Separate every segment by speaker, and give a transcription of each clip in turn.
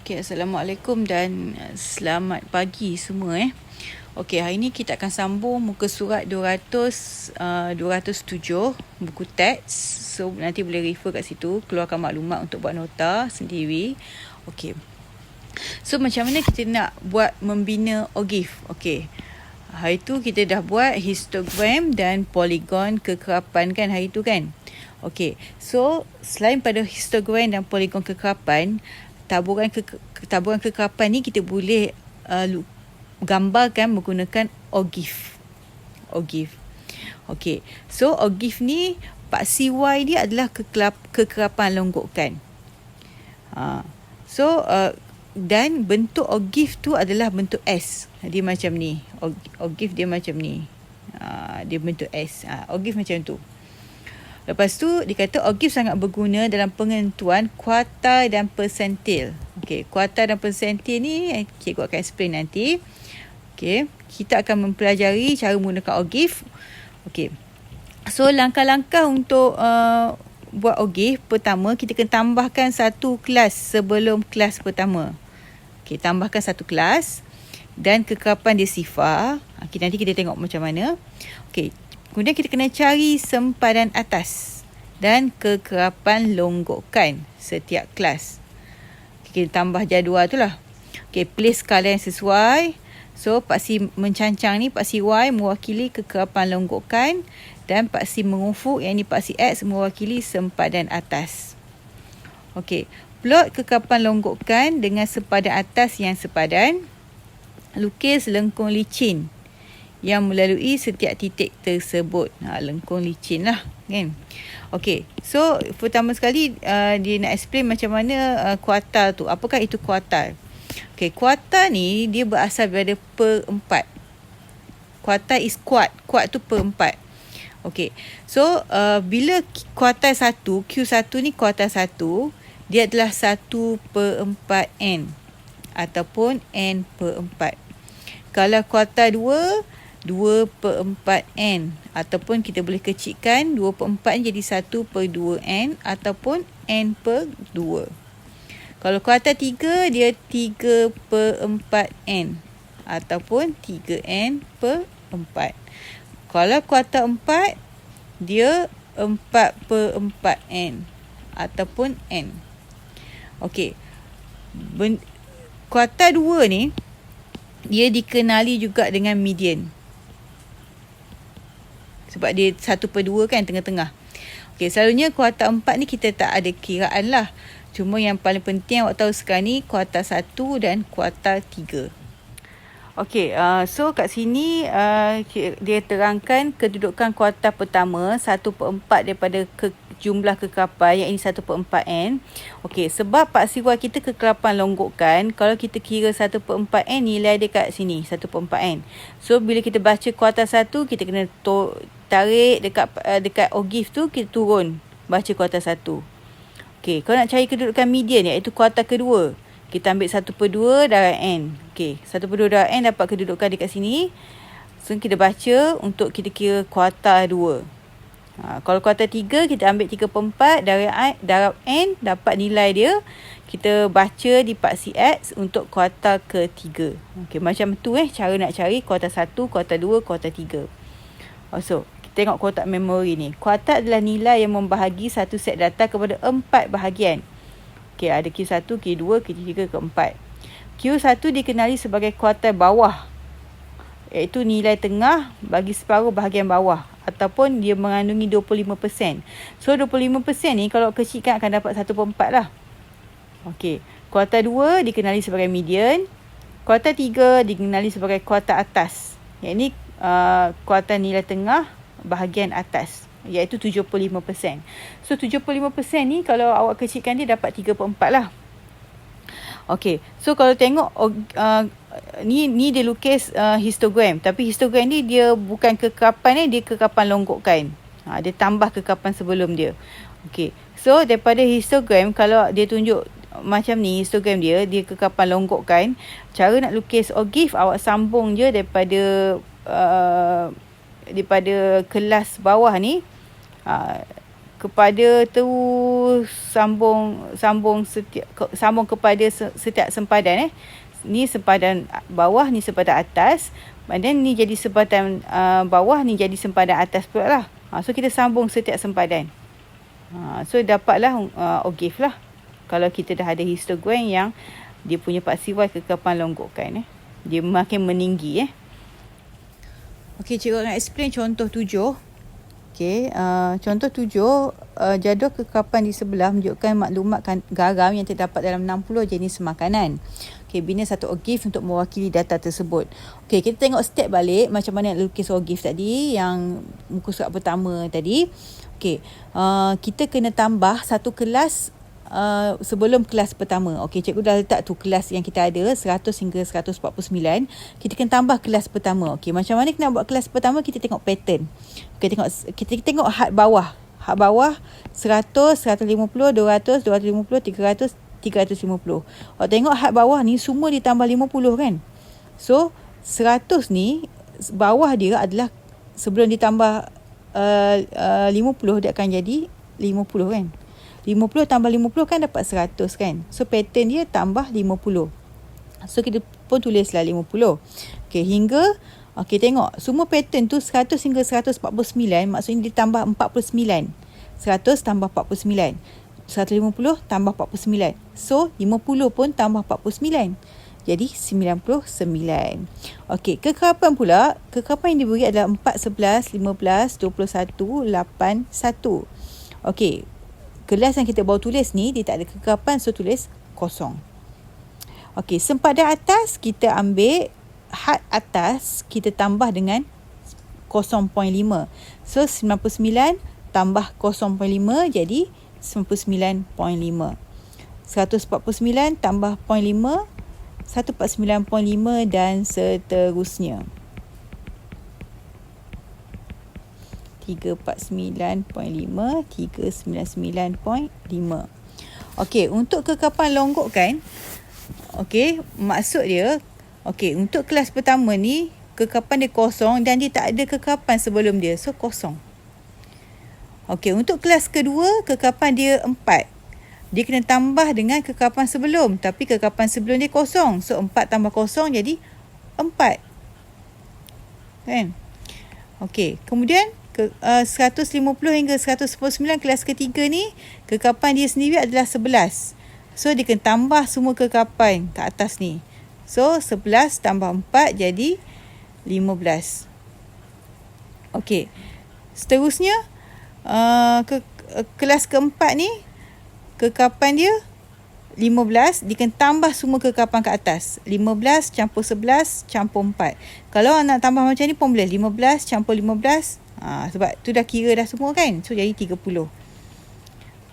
Speaker 1: Okay, Assalamualaikum dan selamat pagi semua. Okay, hari ni kita akan sambung muka surat 207 buku teks. So, nanti boleh refer kat situ, keluarkan maklumat untuk buat nota sendiri. Okay. So, macam mana kita nak buat membina OGIF? Okay. Hari tu kita dah buat histogram dan polygon kekerapan kan hari tu kan? Okay. So, selain pada histogram dan polygon kekerapan, taburan kekerapan ni kita boleh gambarkan menggunakan OGIF. Okay. So, OGIF ni paksi Y dia adalah kekerapan longgokan. Dan bentuk OGIF tu adalah bentuk S. Dia macam ni. OGIF dia macam ni. Dia bentuk S. OGIF macam tu. Lepas tu, dikata OGIF sangat berguna dalam penentuan kuartal dan persentil. Okay, kuartal dan persentil ni, cikgu akan explain nanti. Okay, kita akan mempelajari cara menggunakan OGIF. Okay, so langkah-langkah untuk buat OGIF, pertama, kita kena tambahkan satu kelas sebelum kelas pertama. Okay, tambahkan satu kelas dan kekerapan dia sifar. Okay, nanti kita tengok macam mana. Okay. Kemudian kita kena cari sempadan atas dan kekerapan longgokan setiap kelas. Kita tambah jadual tu lah. Okay, place skala yang sesuai. So, paksi mencancang ni, paksi Y mewakili kekerapan longgokan dan paksi mengufuk yang ni paksi X mewakili sempadan atas. Okay, plot kekerapan longgokan dengan sempadan atas yang sepadan. Lukis lengkung licin yang melalui setiap titik tersebut. Lengkung licin lah kan. Okay, so pertama sekali dia nak explain macam mana kuartal tu. Apakah itu kuartal? Okay, kuartal ni dia berasal daripada per 4. Kuartal is quart. Quart tu per 4. Okay, so bila kuartal 1, Q1 ni kuartal 1, dia adalah 1 per 4 N ataupun N per 4. Kalau kuartal 2 per 4 N ataupun kita boleh kecilkan 2 per 4 jadi 1 per 2 N ataupun N per 2. Kalau kuartal 3 dia 3 per 4 N ataupun 3 N per 4. Kalau kuartal 4 dia 4 per 4 N ataupun N. Okey. Kuartal 2 ni dia dikenali juga dengan median. Sebab dia 1 per 2 kan tengah-tengah. Okey, selalunya kuartal 4 ni kita tak ada kiraan lah. Cuma yang paling penting awak tahu sekarang ni kuartal 1 dan kuartal 3. Okey, so kat sini dia terangkan kedudukan kuartal pertama 1 per 4 daripada jumlah kekerapan yang ini 1 per 4 N. Okey, sebab paksi Y kita kekerapan longgokan, kalau kita kira 1 per 4 N, nilai dia kat sini 1 per 4 N. So bila kita baca kuartal 1, kita kena tarik dekat OGIF tu, kita turun baca kuartal 1. Okey, kalau nak cari kedudukan median iaitu kuartal kedua, kita ambil 1 per 2 darab N. Okey, 1 per 2 darab N dapat kedudukan dekat sini. So kita baca untuk kita kira kuartal 2. Kalau kuartal 3, kita ambil 3 per 4 darab N, dapat nilai dia. Kita baca di paksi X untuk kuartal ke-3. Okey, macam tu cara nak cari kuartal 1, kuartal 2, kuartal 3. So, kita tengok kotak memori ni. Kuartal adalah nilai yang membahagi satu set data kepada 4 bahagian. Okey, ada Q1, Q2, Q3, Q4. Q1 dikenali sebagai kuartal bawah, iaitu nilai tengah bagi separuh bahagian bawah ataupun dia mengandungi 25%. So 25% ni kalau kecilkan akan dapat 1 per 4 lah. Okey, kuartal 2 dikenali sebagai median. Kuartal 3 dikenali sebagai kuartal atas. Yang ini kuartal nilai tengah bahagian atas, iaitu 75%. So 75% ni kalau awak kecilkan dia dapat 3 per 4 lah. Okey, so kalau tengok ni dia lukis histogram, tapi histogram ni dia bukan kekerapan dia kekerapan longgokan. Dia tambah kekerapan sebelum dia. Okey, so daripada histogram, kalau dia tunjuk macam ni histogram dia kekerapan longgokan, cara nak lukis OGIF awak sambung je daripada kelas bawah ni, kepada tu sambung kepada setiap sempadan. Ni sempadan bawah, ni sempadan atas. And then ni jadi sempadan bawah, ni jadi sempadan atas pula lah. So kita sambung setiap sempadan. So dapatlah ogive lah. Kalau kita dah ada histogram yang dia punya paksi Y kekapan longgokan. Dia makin meninggi. Okey, cikgu akan explain contoh 7. Okey, contoh 7, jadual kekapan di sebelah menunjukkan maklumat garam yang terdapat dalam 60 jenis makanan. Okey, bina satu ogive untuk mewakili data tersebut. Okey, kita tengok step balik macam mana nak lukis ogive tadi yang muka surat pertama tadi. Okey, kita kena tambah satu kelas sebelum kelas pertama. Okey, cikgu dah letak tu kelas yang kita ada 100 hingga 149. Kita kena tambah kelas pertama. Okey, macam mana kita nak buat kelas pertama? Kita tengok pattern. Okey, kita tengok had bawah. Had bawah 100, 150, 200, 250, 300, 350. Tengok had bawah ni semua ditambah 50 kan. So 100 ni bawah dia adalah sebelum ditambah 50 dia akan jadi 50 kan. 50 tambah 50 kan dapat 100 kan. So pattern dia tambah 50. So kita pun tulislah 50. Okey, hingga tengok semua pattern tu 100 hingga 149 maksudnya ditambah 49. 100 tambah 49. 150 tambah 49. So 50 pun tambah 49. Jadi 99. Okey, kekapan pula? Kekapan yang diberi adalah 4, 11, 15, 21, 8, 1. Okey, kelas yang kita baru tulis ni dia tak ada kekapan, so tulis kosong. Okey, sempadan atas kita ambil had atas kita tambah dengan 0.5. So 99 tambah 0.5 jadi 99.5. 149 tambah 0.5 149.5 dan seterusnya. 349.5, 399.5. Okey, untuk kekapan longgokan, okey, maksud dia, okey, untuk kelas pertama ni, kekapan dia kosong dan dia tak ada kekapan sebelum dia. So, kosong. Okey, untuk kelas kedua, kekapan dia 4. Dia kena tambah dengan kekapan sebelum. Tapi kekapan sebelum dia kosong. So, 4 tambah kosong jadi 4. Kan? Okey, kemudian 150 hingga 149 kelas ketiga ni, kekapan dia sendiri adalah 11. So, dia kena tambah semua kekapan kat atas ni. So, 11 tambah 4 jadi 15. Okey. Seterusnya, kelas keempat ni, kekapan dia 15, dia kena tambah semua kekapan kat atas. 15 campur 11 campur 4. Kalau nak tambah macam ni pun boleh. 15 campur 15. Sebab tu dah kira dah semua kan. So jadi 30.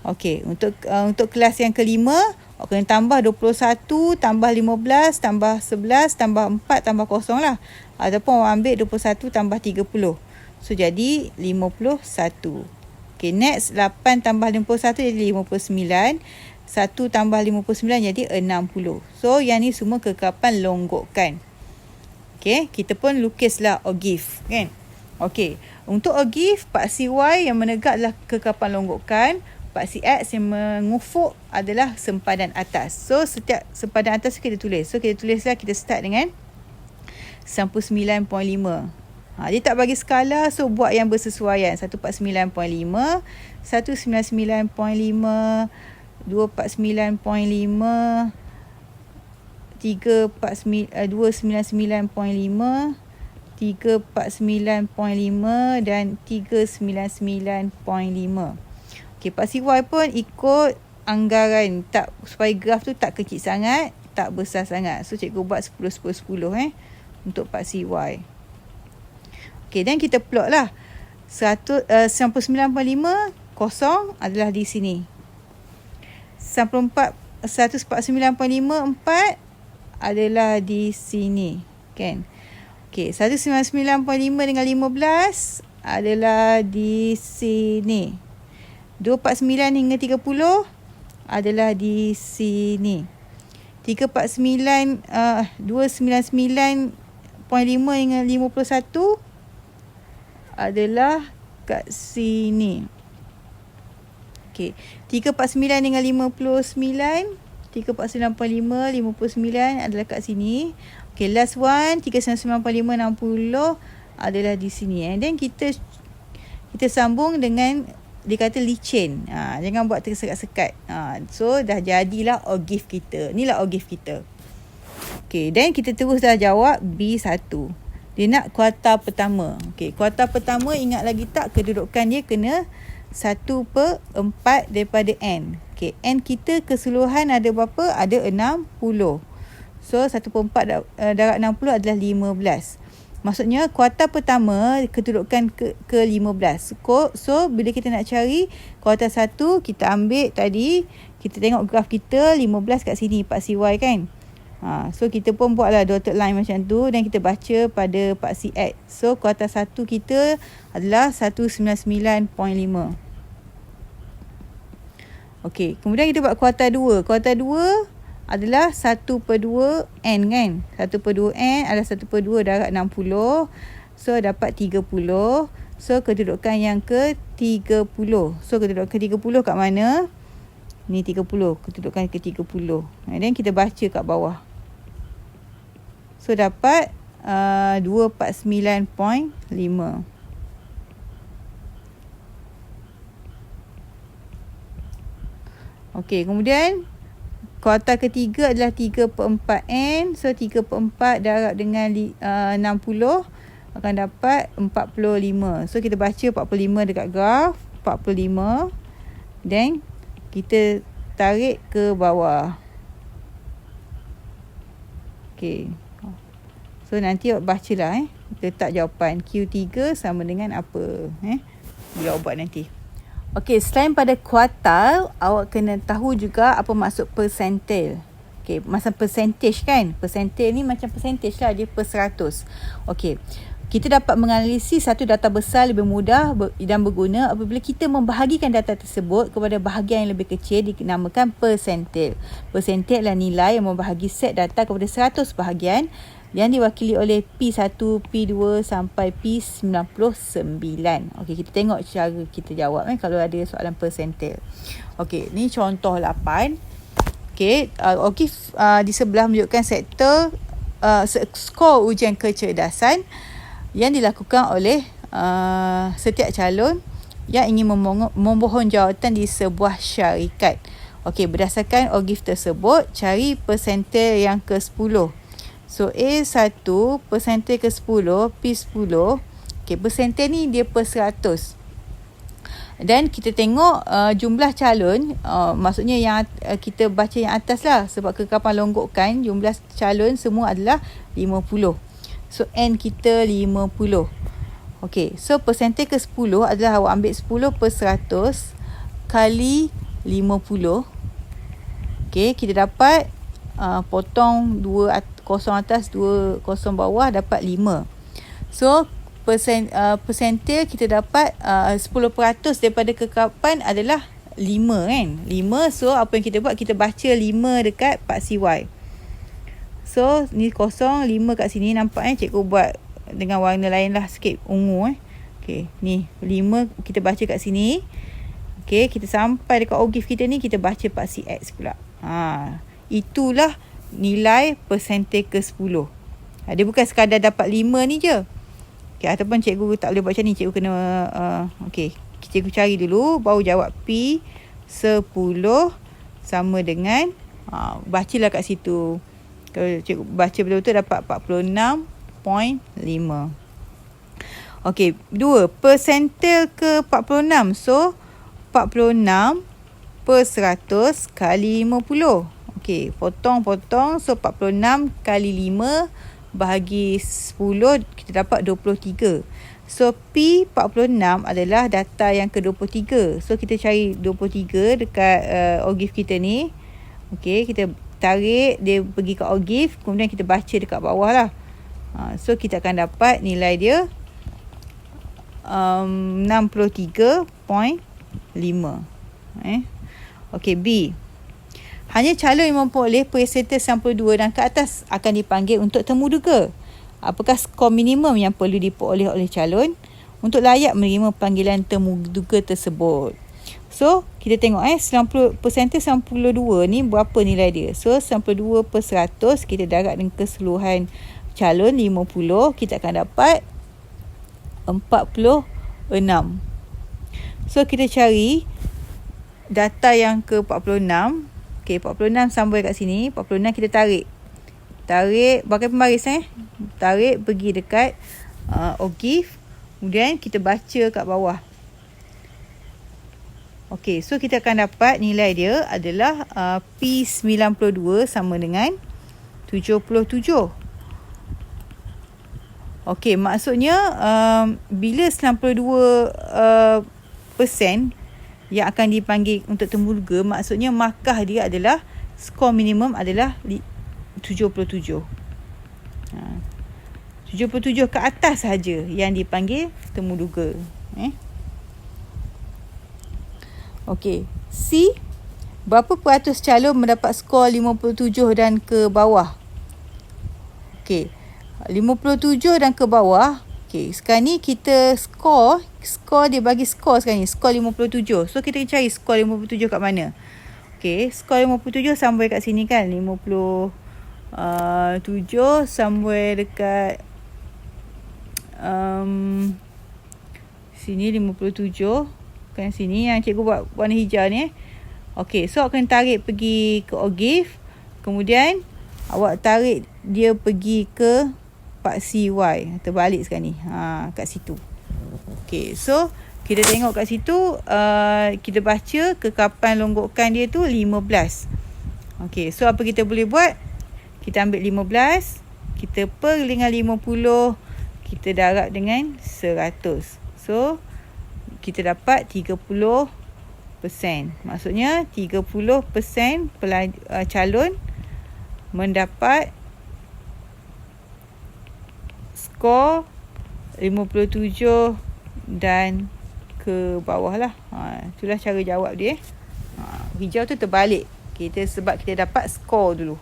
Speaker 1: Okey, untuk kelas yang kelima, kena tambah 21 tambah 15 tambah 11 tambah 4 tambah 0 lah. Ataupun ambil 21 tambah 30. So jadi 51. Okey, next 8 tambah 51 jadi 59. 1 tambah 59 jadi 60. So yang ni semua kekapan longgokan. Okey, kita pun lukislah ogive kan. Okey, untuk ogive, paksi Y yang menegak adalah kekapan longgokan. Paksi X yang mengufuk adalah sempadan atas. So setiap sempadan atas kita tulis. So kita tulislah, kita start dengan 99.5. Dia tak bagi skala, so buat yang bersesuaian. 149.5, 199.5, 249.5, 299.5, 349.5 dan 399.5. Okey, paksi Y pun ikut anggaran, tak, supaya graf tu tak kecil sangat, tak besar sangat. So cikgu buat 10 10 10 untuk paksi Y. Okey, dan kita plot lah. 99.5 kosong adalah di sini. 149.5 4 adalah di sini, kan? Okey, 199.5 dengan 15 adalah di sini. 249 hingga 30 adalah di sini. 299.5 dengan 51 adalah kat sini. Okey. 349 dengan 59. 349.5, 59 adalah kat sini. Okey, last one 399.5, 60 adalah di sini. And then kita sambung dengan dia kata licin. Jangan buat tersekat-sekat. So dah jadilah OGIF kita. Inilah OGIF kita. Okey, then kita terus dah jawab B1. Dia nak kuartal pertama. Okey, kuartal pertama ingat lagi tak kedudukan dia kena 1/4 daripada N. Okey, N kita keseluruhan ada berapa? Ada 60. So 1/4 darab 60 adalah 15. Maksudnya kuartal pertama kedudukan ke 15. So bila kita nak cari kuartal 1, kita ambil tadi, kita tengok graf kita 15 kat sini Pak CY kan. So kita pun buatlah dotted line macam tu dan kita baca pada Pak CX. So kuartal 1 kita adalah 199.5. Okey, kemudian kita buat kuartal 2. Kuartal 2 adalah 1/2 N kan. 1/2 N adalah 1/2 darab 60. So dapat 30. So kedudukan yang ke 30. So kedudukan ke 30 kat mana? Ni 30. Kedudukan ke 30. Dan kita baca kat bawah. So dapat 249.5. Okey, kemudian kuartal ketiga adalah 3/4 N. So 3/4 darab dengan 60 akan dapat 45. So kita baca 45 dekat graf. 45. Then kita tarik ke bawah. Okey. So nanti awak bacalah letak jawapan Q3 sama dengan apa. Biar awak buat nanti. Okey, selain pada kuartal, awak kena tahu juga apa maksud persentil. Okey, macam percentage kan? Persentil ni macam percentage lah, dia per 100. Okey, kita dapat menganalisis satu data besar lebih mudah dan berguna apabila kita membahagikan data tersebut kepada bahagian yang lebih kecil dinamakan persentil. Persentil adalah nilai yang membahagi set data kepada 100 bahagian yang diwakili oleh P1, P2 sampai P99. Okey, kita tengok cara kita jawab kalau ada soalan persentil. Okey, ni contoh 8. Okey, OGIF di sebelah menunjukkan sektor skor ujian kecerdasan yang dilakukan oleh setiap calon yang ingin memohon jawatan di sebuah syarikat. Okey, berdasarkan OGIF tersebut, cari persentil yang ke-10. So A1 persentil ke-10, P10. Okey, persentil ni dia per 100. Dan kita tengok jumlah calon, maksudnya yang kita baca yang atas lah, sebab kekapan longgokan jumlah calon semua adalah 50. So N kita 50. Okey, so persentil ke-10 adalah awak ambil 10 per 100 kali 50. Okey, kita dapat potong 2 kosong atas 2 kosong bawah dapat 5. So persentil kita dapat 10% daripada kekapan adalah 5 kan. 5. So apa yang kita buat, kita baca 5 dekat Pak CY. So ni kosong, 5 kat sini nampak cikgu buat dengan warna lain lah sikit, ungu Okey, ni 5 kita baca kat sini. Okey, kita sampai dekat OGIF kita ni, kita baca Pak CX pula. Itulah nilai persentil ke-10. Dia bukan sekadar dapat 5 ni je. Okay, ataupun cikgu tak boleh buat macam ni. Cikgu kena cikgu cari dulu, baru jawab P10 sama dengan bacalah kat situ. Kalau cikgu baca betul-betul dapat 46.5. Okey, 2 persentil ke-46. So 46 per 100 kali 50. Okey, potong. So 46 kali 5 bahagi 10, kita dapat 23. So P46 adalah data yang ke-23. So kita cari 23 dekat OGIF kita ni. Okey, kita tarik dia pergi ke OGIF, kemudian kita baca dekat bawah lah. So kita akan dapat nilai dia 63.5. Okey, B. Hanya calon yang memperoleh persentil 92 dan ke atas akan dipanggil untuk temu duga. Apakah skor minimum yang perlu diperoleh oleh calon untuk layak menerima panggilan temu duga tersebut? So, kita tengok 90% 92 ni berapa nilai dia. So, 92 per 100, kita darab dengan keseluruhan calon 50, kita akan dapat 46. So, kita cari data yang ke 46. Okay, 46 sambung kat sini. 46 kita tarik. Pakai pembaris Tarik pergi dekat OGIF. Kemudian kita baca kat bawah. Okey, so kita akan dapat nilai dia adalah P92 sama dengan 77. Okey, maksudnya bila 92% yang akan dipanggil untuk tembuga, maksudnya markah dia adalah skor minimum adalah 77. 77 ke atas sahaja yang dipanggil temuduga. Okey. C, berapa peratus calon mendapat skor 57 dan ke bawah? Okey. 57 dan ke bawah. Okey, sekarang ni kita skor dia bagi skor sekarang ni, skor 57. So kita cari skor 57 kat mana? Okey, skor 57 somewhere kat sini kan. 57 somewhere dekat sini 57. Kan sini yang cikgu buat warna hijau ni. Okey, so awak kena tarik pergi ke OGIF. Kemudian awak tarik dia pergi ke Pak CY. Terbalik sekarang ni. Kat situ. Okey, so kita tengok kat situ, kita baca kekapan longgokan dia tu 15. Okey, so apa kita boleh buat? Kita ambil 15, kita per dengan 50, kita darab dengan 100. So kita dapat 30%. Maksudnya 30% calon mendapat skor 57 dan ke bawah lah. Itulah cara jawab dia. Hijau tu terbalik. Sebab kita dapat skor dulu.